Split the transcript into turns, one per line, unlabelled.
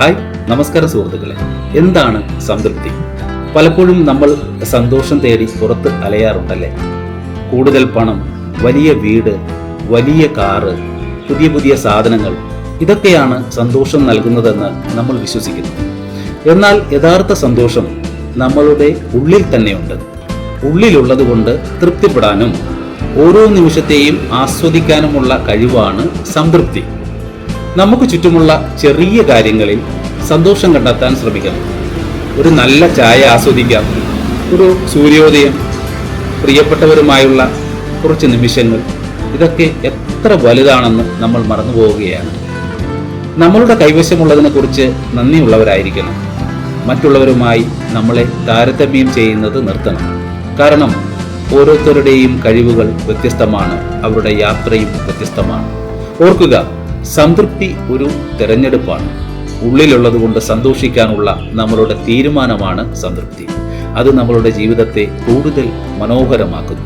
Hi, നമസ്കാരം സുഹൃത്തുക്കളെ. എന്താണ് സംതൃപ്തി? പലപ്പോഴും നമ്മൾ സന്തോഷം തേടി പുറത്ത് അലയാറുണ്ടല്ലേ. കൂടുതൽ പണം, വലിയ വീട്, വലിയ കാറ്, പുതിയ പുതിയ സാധനങ്ങൾ, ഇതൊക്കെയാണ് സന്തോഷം നൽകുന്നതെന്ന് നമ്മൾ വിശ്വസിക്കുന്നു. എന്നാൽ യഥാർത്ഥ സന്തോഷം നമ്മളുടെ ഉള്ളിൽ തന്നെയുണ്ട്. ഉള്ളിലുള്ളത് കൊണ്ട് തൃപ്തിപ്പെടാനും ഓരോ നിമിഷത്തെയും ആസ്വദിക്കാനുമുള്ള കഴിവാണ് സംതൃപ്തി. നമുക്ക് ചുറ്റുമുള്ള ചെറിയ കാര്യങ്ങളിൽ സന്തോഷം കണ്ടെത്താൻ ശ്രമിക്കണം. ഒരു നല്ല ചായ ആസ്വദിക്കാം, ഒരു സൂര്യോദയം, പ്രിയപ്പെട്ടവരുമായുള്ള കുറച്ച് നിമിഷങ്ങൾ, ഇതൊക്കെ എത്ര വലുതാണെന്ന് നമ്മൾ മറന്നു പോവുകയാണ്. നമ്മളുടെ കൈവശമുള്ളതിനെക്കുറിച്ച് നന്ദിയുള്ളവരായിരിക്കണം. മറ്റുള്ളവരുമായി നമ്മളെ താരതമ്യം ചെയ്യുന്നത് നിർത്തണം. കാരണം ഓരോരുത്തരുടെയും കഴിവുകൾ വ്യത്യസ്തമാണ്, അവരുടെ യാത്രയും വ്യത്യസ്തമാണ്. ഓർക്കുക, സംതൃപ്തി ഒരു തെരഞ്ഞെടുപ്പാണ്. ഉള്ളിലുള്ളത് കൊണ്ട് സന്തോഷിക്കാനുള്ള നമ്മളുടെ തീരുമാനമാണ് സംതൃപ്തി. അത് നമ്മളുടെ ജീവിതത്തെ കൂടുതൽ മനോഹരമാക്കുന്നു.